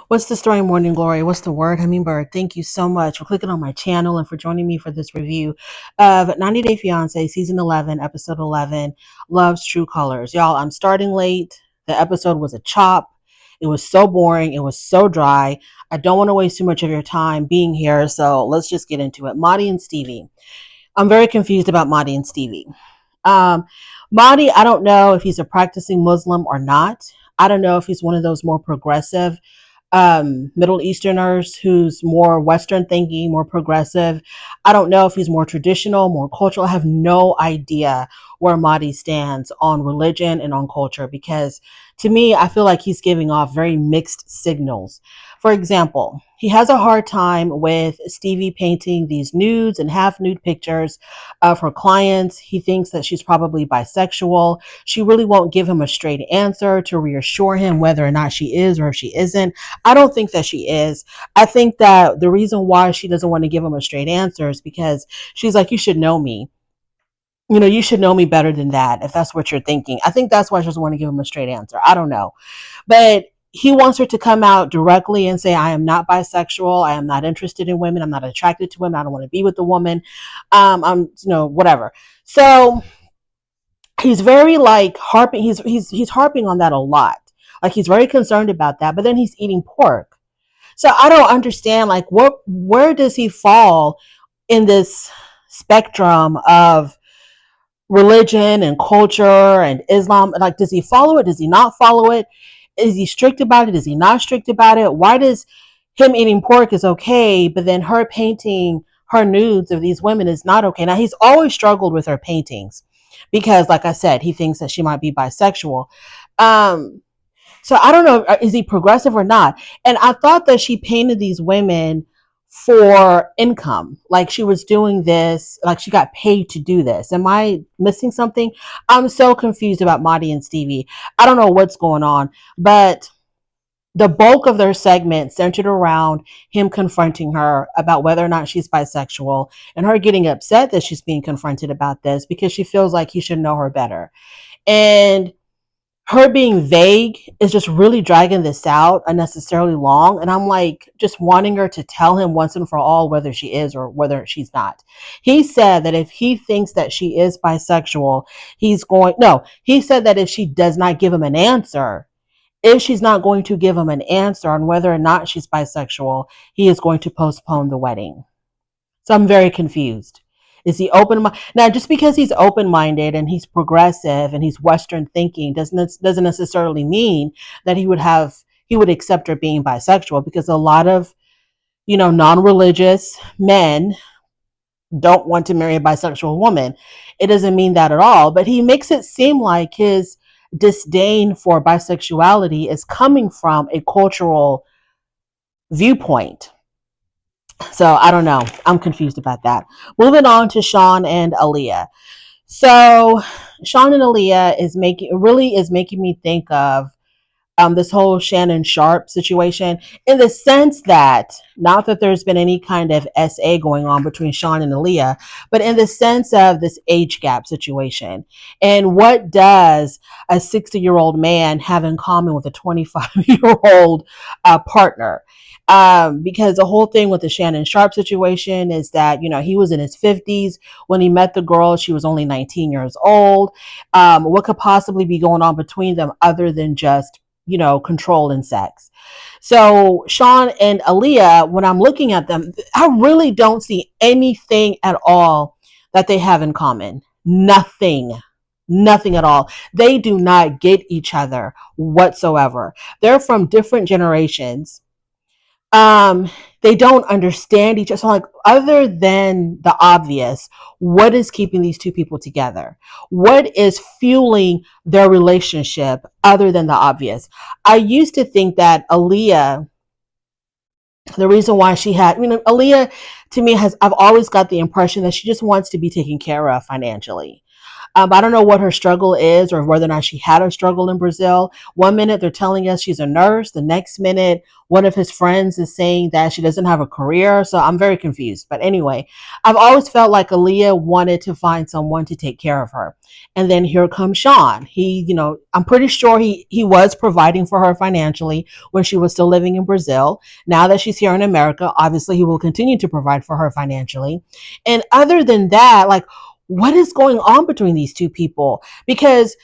What's the story, Morning Glory? What's the word, Hummingbird? Thank you so much for clicking on my channel and for joining me for this review of 90 Day Fiance Season 11, Episode 11, Love's True Colors. Y'all, I'm starting late. The episode was a chop. It was so boring. It was so dry. I don't want to waste too much of your time being here, so let's just get into it. Marty and Stevie. I'm very confused about Marty and Stevie. Um, Marty, I don't know if he's a practicing Muslim or not. I don't know if he's one of those more progressive Middle Easterners who's more Western thinking, more progressive. I don't know if he's more traditional, more cultural. I have no idea where Mahdi stands on religion and on culture because to me, I feel like he's giving off very mixed signals. For example, he has a hard time with Stevie painting these nudes and half nude pictures of her clients. He thinks that she's probably bisexual. She really won't give him a straight answer to reassure him whether or not she is or if she isn't. I don't think that she is. I think that the reason why she doesn't want to give him a straight answer is because she's like, you should know me. You know, you should know me better than that if that's what you're thinking. I think that's why she doesn't want to give him a straight answer. I don't know. But he wants her to come out directly and say, I am not bisexual. I am not interested in women. I'm not attracted to women. I don't want to be with a woman. Whatever. So he's very like harping. He's harping on that a lot. Like he's very concerned about that. But then he's eating pork. So I don't understand, like, where does he fall in this spectrum of religion and culture and Islam? Like, does he follow it? Does he not follow it? Is he strict about it? Is he not strict about it? Why does him eating pork is okay, but then her painting her nudes of these women is not okay? Now, he's always struggled with her paintings because, like I said, he thinks that she might be bisexual. So I don't know, is he progressive or not? And I thought that she painted these women for income. Like she was doing this, like she got paid to do this. Am I missing something? I'm so confused about Marty and Stevie. I don't know what's going on, but the bulk of their segment centered around him confronting her about whether or not she's bisexual and her getting upset that she's being confronted about this because she feels like he should know her better. And her being vague is just really dragging this out unnecessarily long. And I'm like, just wanting her to tell him once and for all whether she is or whether she's not. He said that if he thinks that she is bisexual, he said that if she does not give him an answer, if she's not going to give him an answer on whether or not she's bisexual, he is going to postpone the wedding. So I'm very confused. Is he open? Now, just because he's open-minded and he's progressive and he's Western thinking doesn't necessarily mean that he would accept her being bisexual, because a lot of, non-religious men don't want to marry a bisexual woman. It doesn't mean that at all, but he makes it seem like his disdain for bisexuality is coming from a cultural viewpoint. So I don't know. I'm confused about that. Moving on to Shawn and Aaliyah. So Shawn and Aaliyah is making me think of this whole Shannon Sharp situation, in the sense that, not that there's been any kind of SA going on between Shawn and Aaliyah, but in the sense of this age gap situation. And what does a 60-year-old man have in common with a 25-year-old partner? Because the whole thing with the Shannon Sharp situation is that, he was in his 50s when he met the girl. She was only 19 years old. What could possibly be going on between them other than just control and sex? So Shawn and Aaliyah, when I'm looking at them, I really don't see anything at all that they have in common. Nothing at all. They do not get each other whatsoever. They're from different generations. They don't understand each other. So, like, other than the obvious, what is keeping these two people together? What is fueling their relationship other than the obvious? I used to think that Aaliyah, the reason why Aaliyah, to me, I've always got the impression that she just wants to be taken care of financially. I don't know what her struggle is or whether or not she had a struggle in Brazil. One minute they're telling us she's a nurse. The next minute, one of his friends is saying that she doesn't have a career. So I'm very confused. But anyway, I've always felt like Aaliyah wanted to find someone to take care of her. And then here comes Shawn. I'm pretty sure he was providing for her financially when she was still living in Brazil. Now that she's here in America, obviously he will continue to provide for her financially. And other than that, like, what is going on between these two people? Because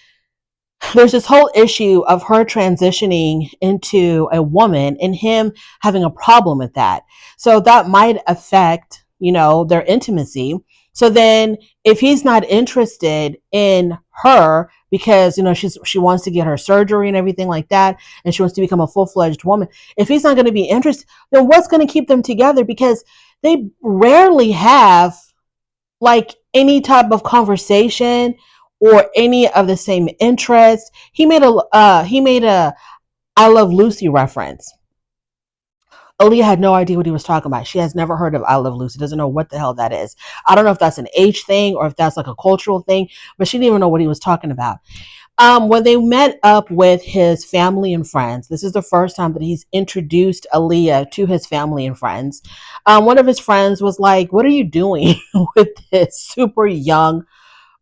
there's this whole issue of her transitioning into a woman and him having a problem with that. So that might affect, their intimacy. So then if he's not interested in her because, she wants to get her surgery and everything like that, and she wants to become a full-fledged woman, if he's not going to be interested, then what's going to keep them together? Because they rarely have like any type of conversation or any of the same interests. He made a I Love Lucy reference. Aaliyah had no idea what he was talking about. She has never heard of I Love Lucy, doesn't know what the hell that is. I don't know if that's an age thing or if that's like a cultural thing, but she didn't even know what he was talking about. When they met up with his family and friends, this is the first time that he's introduced Aaliyah to his family and friends. One of his friends was like, "What are you doing with this super young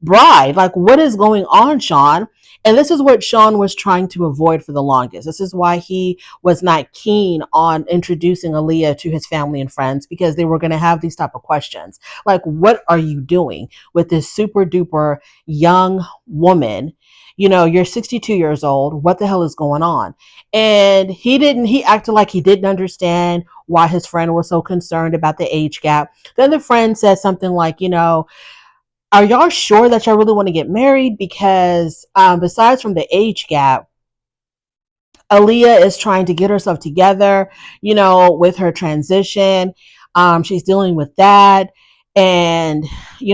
bride? Like, what is going on, Shawn?" And this is what Shawn was trying to avoid for the longest. This is why he was not keen on introducing Aaliyah to his family and friends, because they were going to have these type of questions. Like, what are you doing with this super duper young woman? You're 62 years old. What the hell is going on? And he acted like he didn't understand why his friend was so concerned about the age gap. Then the friend said something like, "Are y'all sure that y'all really want to get married? Because besides from the age gap, Aaliyah is trying to get herself together, with her transition. She's dealing with that. And,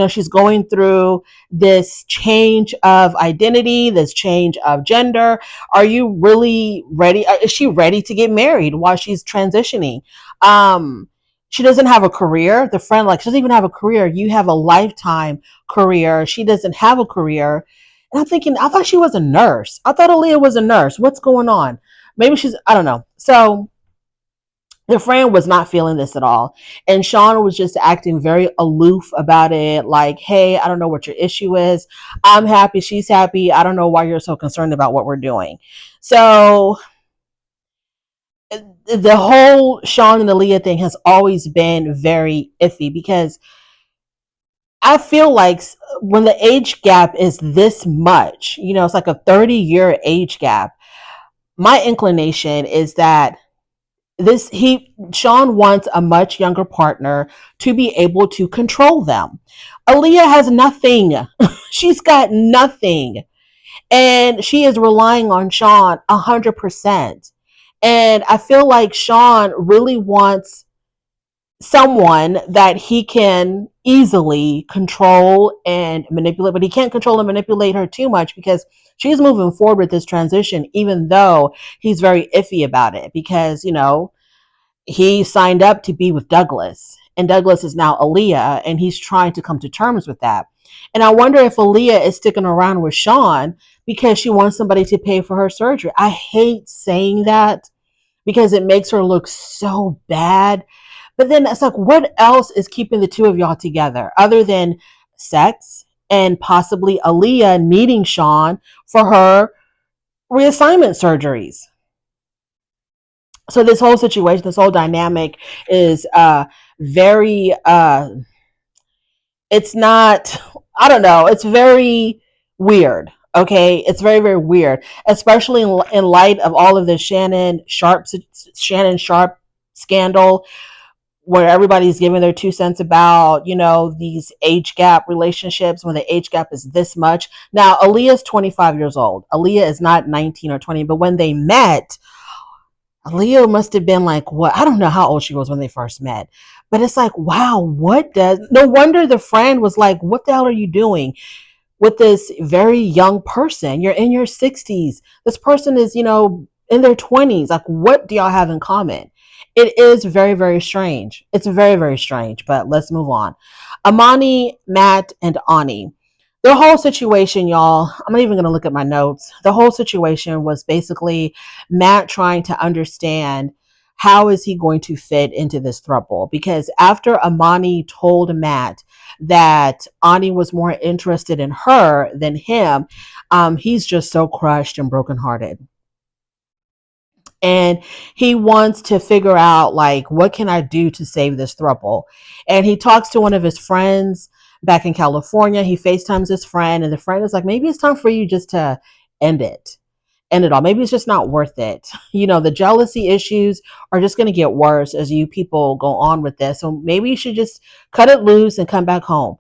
she's going through this change of identity, this change of gender. Are you really ready? Is she ready to get married while she's transitioning? She doesn't have a career. The friend, like, she doesn't even have a career. You have a lifetime career. She doesn't have a career. And I'm thinking, I thought she was a nurse. I thought Aaliyah was a nurse. What's going on? Maybe I don't know. So the friend was not feeling this at all. And Shawn was just acting very aloof about it. Like, "Hey, I don't know what your issue is. I'm happy. She's happy. I don't know why you're so concerned about what we're doing." So the whole Shawn and Aaliyah thing has always been very iffy, because I feel like when the age gap is this much, it's like a 30-year age gap. My inclination is that Shawn wants a much younger partner to be able to control them. Aaliyah has nothing. She's got nothing. And she is relying on Shawn 100%. And I feel like Shawn really wants someone that he can easily control and manipulate, but he can't control and manipulate her too much, because she's moving forward with this transition, even though he's very iffy about it, because, he signed up to be with Douglas, and Douglas is now Aaliyah, and he's trying to come to terms with that. And I wonder if Aaliyah is sticking around with Shawn because she wants somebody to pay for her surgery. I hate saying that because it makes her look so bad. But then it's like, what else is keeping the two of y'all together other than sex and possibly Aaliyah needing Shawn for her reassignment surgeries? So this whole situation, this whole dynamic is very it's not, I don't know, it's very weird. Okay, it's very, very weird, especially in light of all of the Shannon Sharpe scandal, where everybody's giving their 2 cents about, these age gap relationships when the age gap is this much. Now, Aaliyah's 25 years old. Aaliyah is not 19 or 20, but when they met, Aaliyah must have been like, what? I don't know how old she was when they first met. But it's like, wow, no wonder the friend was like, "What the hell are you doing with this very young person? You're in your 60s. This person is, in their 20s. Like, what do y'all have in common?" It is very, very strange. It's very, very strange, but let's move on. Amani, Matt, and Ani. The whole situation, y'all, I'm not even going to look at my notes. The whole situation was basically Matt trying to understand how is he going to fit into this throuple, because after Amani told Matt that Ani was more interested in her than him, he's just so crushed and brokenhearted, and he wants to figure out, like, what can I do to save this throuple. And he talks to one of his friends back in California. He FaceTimes his friend, and the friend is like, maybe it's time for you just to end it end it all. Maybe it's just not worth it. The jealousy issues are just going to get worse as you people go on with this, so maybe you should just cut it loose and come back home.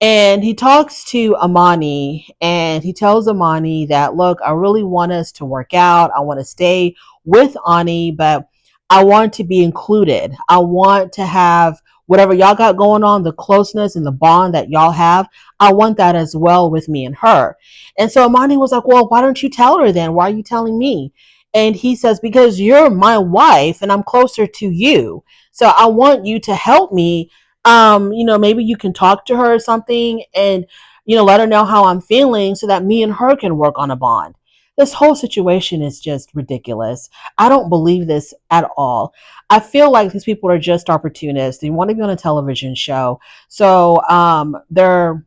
And he talks to Amani, and he tells Amani that, look, I really want us to work out. I want to stay with Ani, but I want to be included. I want to have whatever y'all got going on, the closeness and the bond that y'all have. I want that as well with me and her. And so Amani was like, well, why don't you tell her then? Why are you telling me? And he says, because you're my wife and I'm closer to you. So I want you to help me. Maybe you can talk to her or something, and let her know how I'm feeling so that me and her can work on a bond. This whole situation is just ridiculous. I don't believe this at all. I feel like these people are just opportunists. They want to be on a television show. So their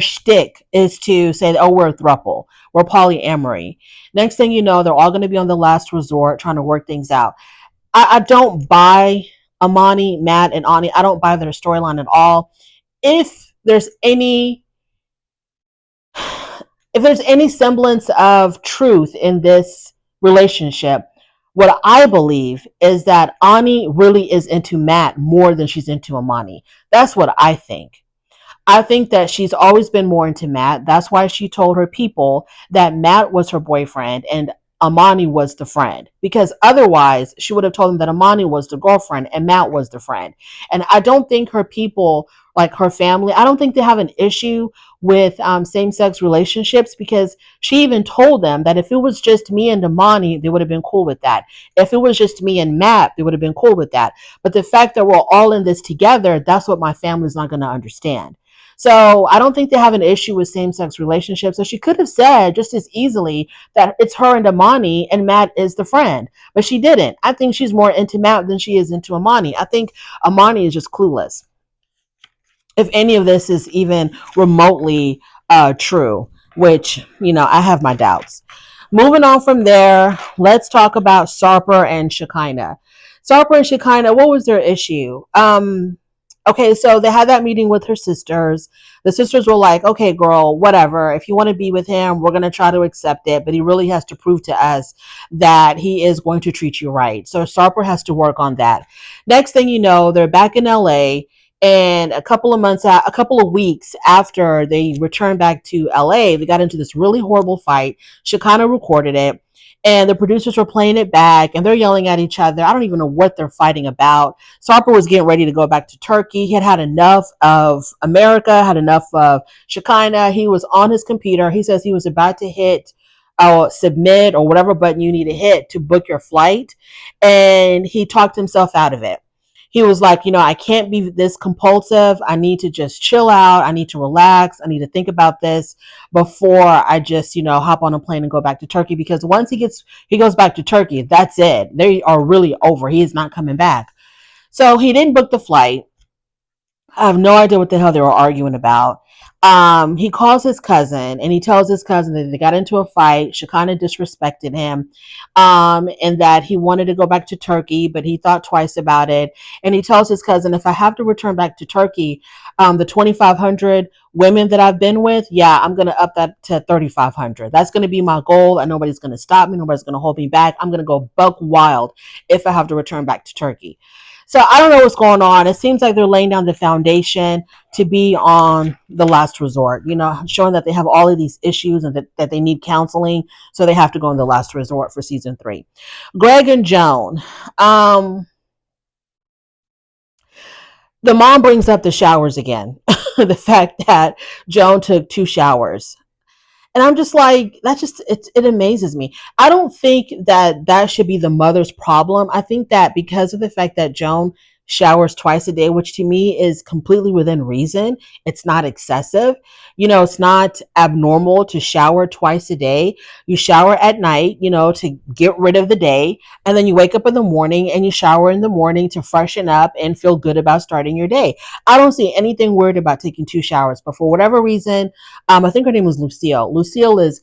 shtick is to say, oh, we're a throuple, we're polyamory. Next thing you know, they're all going to be on the last resort trying to work things out. I don't buy Amani, Matt, and Ani. I don't buy their storyline at all. If there's any if there's any semblance of truth in this relationship, what I believe is that Ani really is into Matt more than she's into Amani. That's what I think. I think that she's always been more into Matt. That's why she told her people that Matt was her boyfriend and Amani was the friend. Because otherwise, she would have told them that Amani was the girlfriend and Matt was the friend. And I don't think her people, like her family, I don't think they have an issue with same-sex relationships, because she even told them that if it was just me and Amani, they would have been cool with that. If it was just me and Matt, they would have been cool with that. But the fact that we're all in this together, that's what my family's not going to understand. So I don't think they have an issue with same-sex relationships. So she could have said just as easily that it's her and Amani and Matt is the friend. But she didn't. I think she's more into Matt than she is into Amani. I think Amani is just clueless, if any of this is even remotely true, which, I have my doubts. Moving on from there, let's talk about Sarper and Shakina. Sarper and Shakina, what was their issue? Okay, so they had that meeting with her sisters. The sisters were like, okay, girl, whatever. If you want to be with him, we're going to try to accept it. But he really has to prove to us that he is going to treat you right. So Sarper has to work on that. Next thing you know, they're back in LA. And a couple of weeks after they returned back to LA, they got into this really horrible fight. Shakina recorded it, and the producers were playing it back, and they're yelling at each other. I don't even know what they're fighting about. Sarper was getting ready to go back to Turkey. He had had enough of America, had enough of Shakina. He was on his computer. He says he was about to hit submit or whatever button you need to hit to book your flight, and he talked himself out of it. He was like, I can't be this compulsive. I need to just chill out. I need to relax. I need to think about this before I just, hop on a plane and go back to Turkey. Because once he goes back to Turkey, that's it. They are really over. He is not coming back. So he didn't book the flight. I have no idea what the hell they were arguing about. He calls his cousin and he tells his cousin that they got into a fight. Shakina disrespected him, and that he wanted to go back to Turkey, but he thought twice about it. And he tells his cousin, if I have to return back to Turkey, the 2,500 women that I've been with, yeah, I'm going to up that to 3,500. That's going to be my goal, and nobody's going to stop me. Nobody's going to hold me back. I'm going to go buck wild if I have to return back to Turkey. So I don't know what's going on. It seems like they're laying down the foundation to be on the last resort, showing that they have all of these issues and that they need counseling. So they have to go on the last resort for season 3. Greg and Joan. The mom brings up the showers again. The fact that Joan took 2 showers. And I'm just like, it amazes me. I don't think that should be the mother's problem. I think that because of the fact that Joan showers twice a day, which to me is completely within reason. It's not excessive. It's not abnormal to shower twice a day. You shower at night, to get rid of the day. And then you wake up in the morning and you shower in the morning to freshen up and feel good about starting your day. I don't see anything weird about taking 2 showers, but for whatever reason, I think her name was Lucille. Lucille is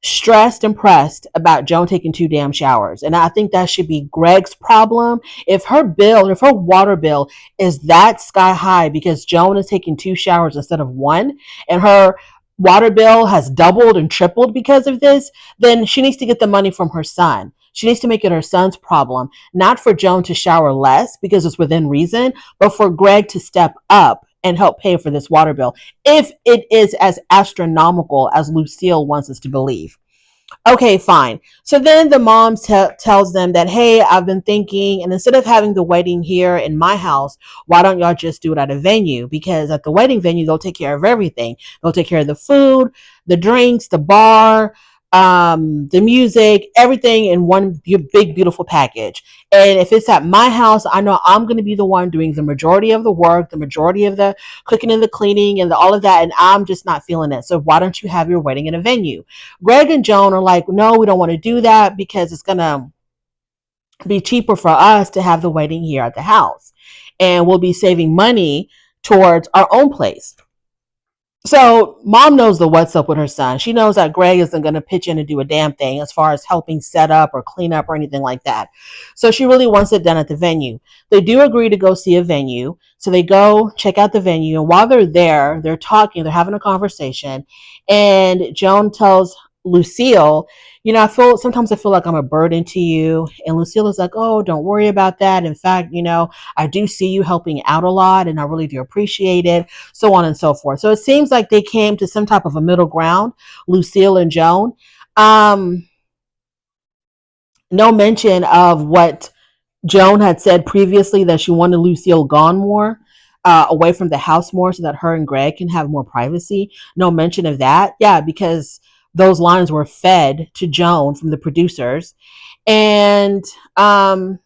stressed and pressed about Joan taking 2 damn showers. And I think that should be Greg's problem. If her water bill is that sky high because Joan is taking 2 showers instead of one, and her water bill has doubled and tripled because of this, then she needs to get the money from her son. She needs to make it her son's problem, not for Joan to shower less because it's within reason, but for Greg to step up and help pay for this water bill if it is as astronomical as Lucille wants us to believe. Okay, fine. So then the mom tells them that, hey, I've been thinking, and instead of having the wedding here in my house, why don't y'all just do it at a venue? Because at the wedding venue, they'll take care of everything. They'll take care of the food, the drinks, the bar, the music, everything in one big, beautiful package. And if it's at my house, I know I'm going to be the one doing the majority of the work, the majority of the cooking and the cleaning and all of that. And I'm just not feeling it. So why don't you have your wedding in a venue? Greg and Joan are like, no, we don't want to do that because it's going to be cheaper for us to have the wedding here at the house. And we'll be saving money towards our own place. So mom knows the what's up with her son. She knows that Greg isn't going to pitch in and do a damn thing as far as helping set up or clean up or anything like that. So she really wants it done at the venue. They do agree to go see a venue. So they go check out the venue. And while they're there, they're talking, they're having a conversation. And Joan tells Lucille, sometimes I feel like I'm a burden to you. And Lucille is like, oh, don't worry about that. In fact, I do see you helping out a lot and I really do appreciate it, so on and so forth. So it seems like they came to some type of a middle ground, Lucille and Joan. No mention of what Joan had said previously, that she wanted Lucille gone more, away from the house more, so that her and Greg can have more privacy. No mention of that. Yeah, because those lines were fed to Joan from the producers. And I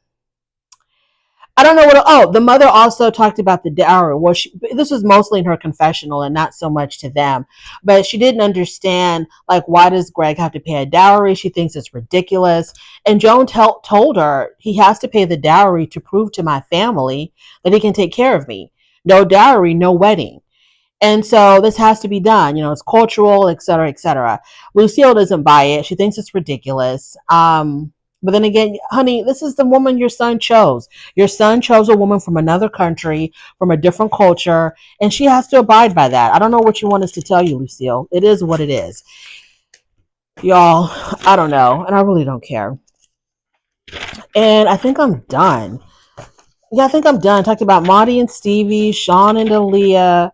don't know the mother also talked about the dowry. Well, this was mostly in her confessional and not so much to them, but she didn't understand, like, why does Greg have to pay a dowry? She thinks it's ridiculous. And Joan told her he has to pay the dowry to prove to my family that he can take care of me. No dowry, no wedding. And so this has to be done. It's cultural, et cetera, et cetera. Lucille doesn't buy it. She thinks it's ridiculous. But then again, honey, this is the woman your son chose. Your son chose a woman from another country, from a different culture, and she has to abide by that. I don't know what you want us to tell you, Lucille. It is what it is. Y'all, I don't know, and I really don't care. And I think I'm done. Yeah, I think I'm done. Talked about Marty and Stevie, Shawn and Aaliyah,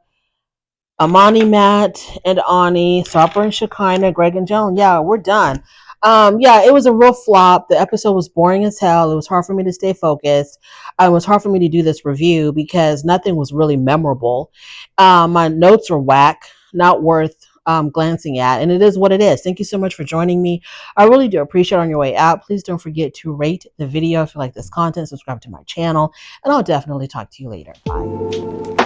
Amani, Matt and Ani, Sarper and Shakina, Greg and Joan. Yeah, we're done. Yeah, it was a real flop. The episode was boring as hell. It was hard for me to stay focused. It was hard for me to do this review because nothing was really memorable. My notes were whack, not worth glancing at, and it is what it is. Thank you so much for joining me. I really do appreciate it. On your way out, please don't forget to rate the video if you like this content, subscribe to my channel, and I'll definitely talk to you later. Bye.